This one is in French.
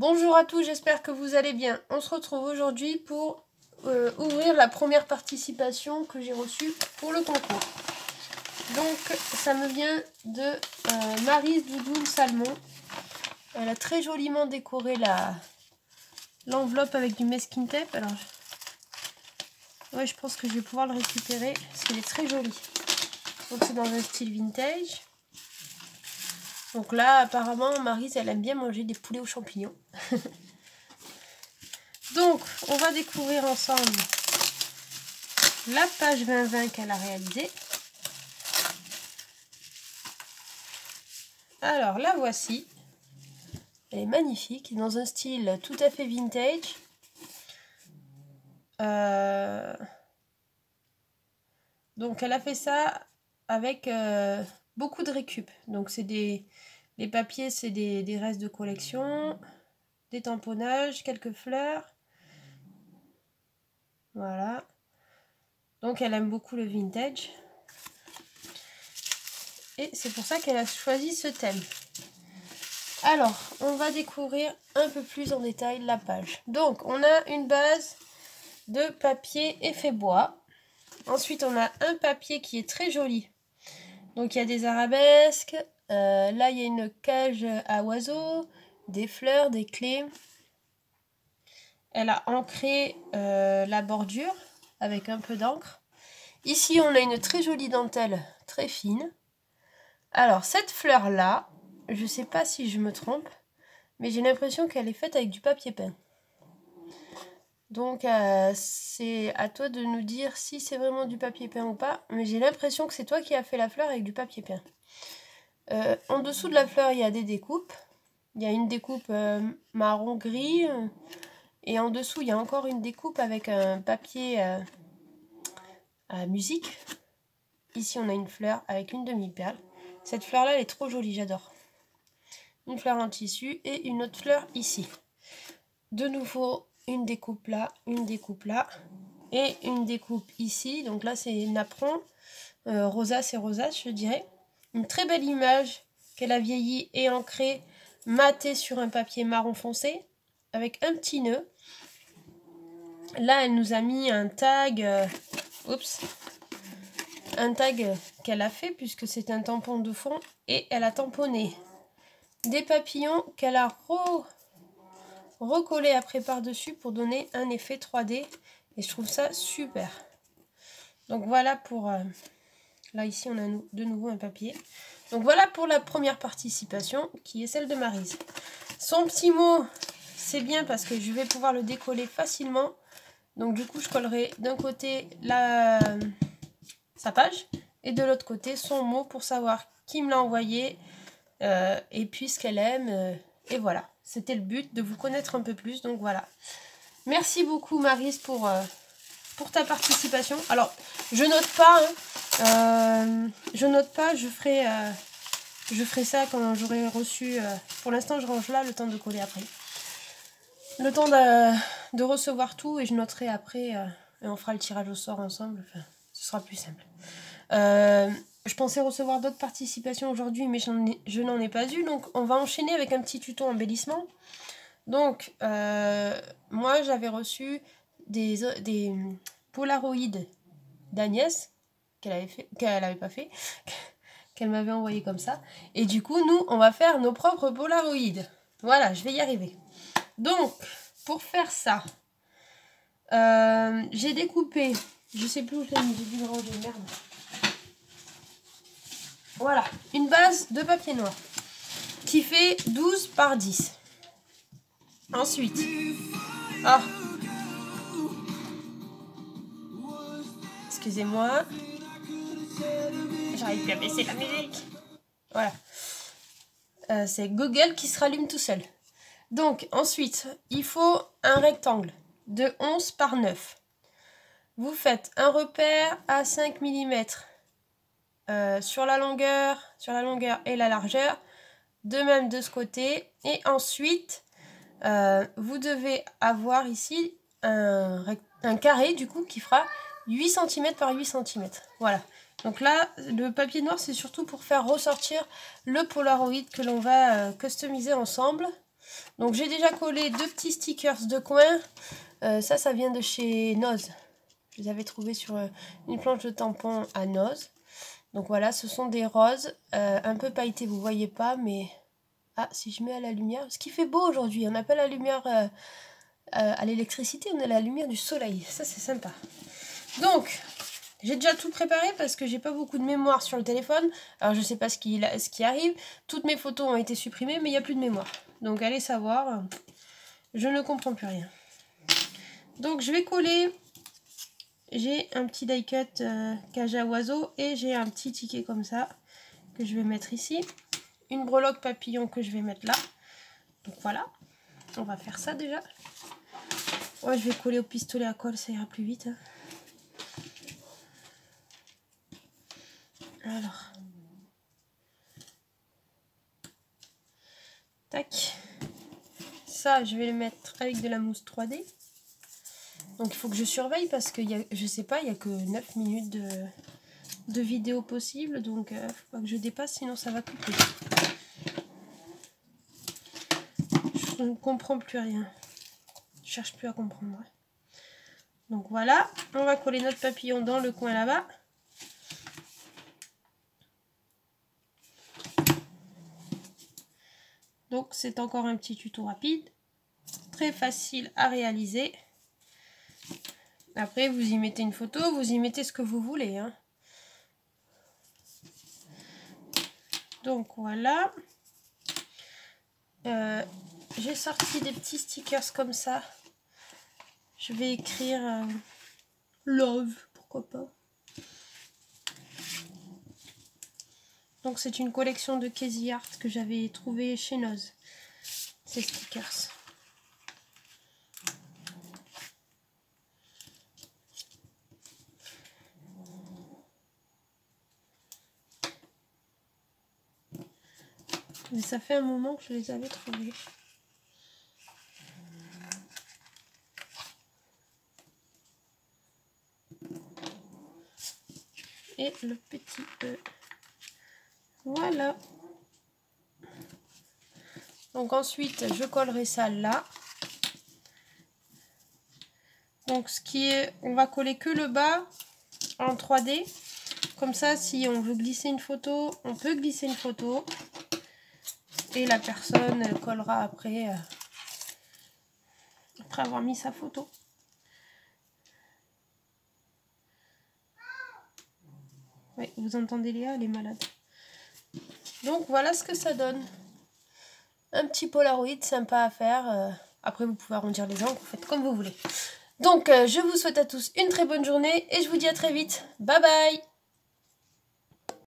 Bonjour à tous, j'espère que vous allez bien. On se retrouve aujourd'hui pour ouvrir la première participation que j'ai reçue pour le concours. Donc ça me vient de Maryse Doudoune Salmon. Elle a très joliment décoré l'enveloppe avec du masking tape. Alors, ouais, je pense que je vais pouvoir le récupérer parce qu'il est très joli. Donc c'est dans un style vintage. Donc là, apparemment, Maryse, elle aime bien manger des poulets aux champignons. Donc, on va découvrir ensemble la page 2020 qu'elle a réalisée. Alors, la voici. Elle est magnifique, dans un style tout à fait vintage. Donc, elle a fait ça avec beaucoup de récup. Donc, c'est les papiers, c'est des restes de collection, des tamponnages, quelques fleurs. Voilà. Donc, elle aime beaucoup le vintage. Et c'est pour ça qu'elle a choisi ce thème. Alors, on va découvrir un peu plus en détail la page. Donc, on a une base de papier effet bois. Ensuite, on a un papier qui est très joli. Donc, il y a des arabesques. Là, il y a une cage à oiseaux, des fleurs, des clés. Elle a ancré la bordure avec un peu d'encre. Ici, on a une très jolie dentelle, très fine. Alors, cette fleur-là, je ne sais pas si je me trompe, mais j'ai l'impression qu'elle est faite avec du papier peint. Donc, c'est à toi de nous dire si c'est vraiment du papier peint ou pas. Mais j'ai l'impression que c'est toi qui as fait la fleur avec du papier peint. En dessous de la fleur, il y a des découpes. Il y a une découpe marron-gris. Et en dessous, il y a encore une découpe avec un papier à musique. Ici, on a une fleur avec une demi-perle. Cette fleur-là, elle est trop jolie, j'adore. Une fleur en tissu et une autre fleur ici. De nouveau, une découpe là et une découpe ici. Donc là, c'est napperon, rosace et rosace, je dirais. Une très belle image qu'elle a vieilli et ancrée, matée sur un papier marron foncé avec un petit nœud. Là, elle nous a mis un tag, un tag qu'elle a fait puisque c'est un tampon de fond et elle a tamponné des papillons qu'elle a recollé après par-dessus pour donner un effet 3D et je trouve ça super. Donc voilà pour là ici on a de nouveau un papier. Donc voilà pour la première participation qui est celle de Maryse. Son petit mot, c'est bien parce que je vais pouvoir le décoller facilement. Donc du coup je collerai d'un côté sa page et de l'autre côté son mot pour savoir qui me l'a envoyé et puis ce qu'elle aime et voilà. C'était le but, de vous connaître un peu plus. Donc voilà. Merci beaucoup Maryse pour ta participation. Alors, je note pas. Je note pas. Je ferai ça quand j'aurai reçu. Pour l'instant, je range là le temps de coller après. Le temps de recevoir tout et je noterai après. Et on fera le tirage au sort ensemble. Enfin, ce sera plus simple. Je pensais recevoir d'autres participations aujourd'hui, mais je n'en ai pas eu. Donc, on va enchaîner avec un petit tuto embellissement. Donc, moi, j'avais reçu des Polaroid d'Agnès, qu'elle avait pas fait, qu'elle m'avait envoyé comme ça. Et du coup, nous, on va faire nos propres Polaroid. Voilà, je vais y arriver. Donc, pour faire ça, j'ai découpé, je sais plus où je l'ai mis, j'ai dû le ranger, merde. Voilà, une base de papier noir qui fait 12 par 10. Ensuite, excusez-moi, j'arrive plus à baisser la musique. Voilà, c'est Google qui se rallume tout seul. Donc, ensuite, il faut un rectangle de 11 par 9. Vous faites un repère à 5 mm sur la longueur et la largeur, de même de ce côté. Et ensuite, vous devez avoir ici un carré du coup qui fera 8 cm par 8 cm. Voilà. Donc là, le papier noir, c'est surtout pour faire ressortir le Polaroid que l'on va customiser ensemble. Donc j'ai déjà collé 2 petits stickers de coin. Ça vient de chez Noz. Je les avais trouvés sur une planche de tampon à Noz. Donc voilà, ce sont des roses un peu pailletés, vous voyez pas, mais... Ah, si je mets à la lumière... Ce qui fait beau aujourd'hui, on n'a pas la lumière à l'électricité, on a la lumière du soleil. Ça, c'est sympa. Donc, j'ai déjà tout préparé parce que j'ai pas beaucoup de mémoire sur le téléphone. Alors, je sais pas ce qui arrive. Toutes mes photos ont été supprimées, mais il n'y a plus de mémoire. Donc, allez savoir. Je ne comprends plus rien. Donc, je vais coller... J'ai un petit die cut cage à oiseau et j'ai un petit ticket comme ça que je vais mettre ici. Une breloque papillon que je vais mettre là. Donc voilà, on va faire ça déjà. Ouais, je vais coller au pistolet à colle, ça ira plus vite. Hein. Alors. Tac. Ça, je vais le mettre avec de la mousse 3D. Donc il faut que je surveille parce que je sais pas, il n'y a que 9 minutes de vidéo possible. Donc faut pas que je dépasse, sinon ça va couper. Je ne comprends plus rien. Je cherche plus à comprendre. Donc voilà, on va coller notre papillon dans le coin là-bas. Donc c'est encore un petit tuto rapide. Très facile à réaliser. Après, vous y mettez une photo, vous y mettez ce que vous voulez. Hein. Donc voilà. J'ai sorti des petits stickers comme ça. Je vais écrire Love, pourquoi pas. Donc c'est une collection de Casey Art que j'avais trouvé chez Noz. Ces stickers. Mais ça fait un moment que je les avais trouvés. Et le petit E. Voilà. Donc ensuite, je collerai ça là. Donc ce qui est, on va coller que le bas en 3D. Comme ça, si on veut glisser une photo, on peut glisser une photo. Et la personne collera après avoir mis sa photo. Oui, vous entendez Léa, elle est malade. Donc voilà ce que ça donne. Un petit Polaroid sympa à faire. Après, vous pouvez arrondir les angles, vous faites comme vous voulez. Donc, je vous souhaite à tous une très bonne journée et je vous dis à très vite. Bye bye!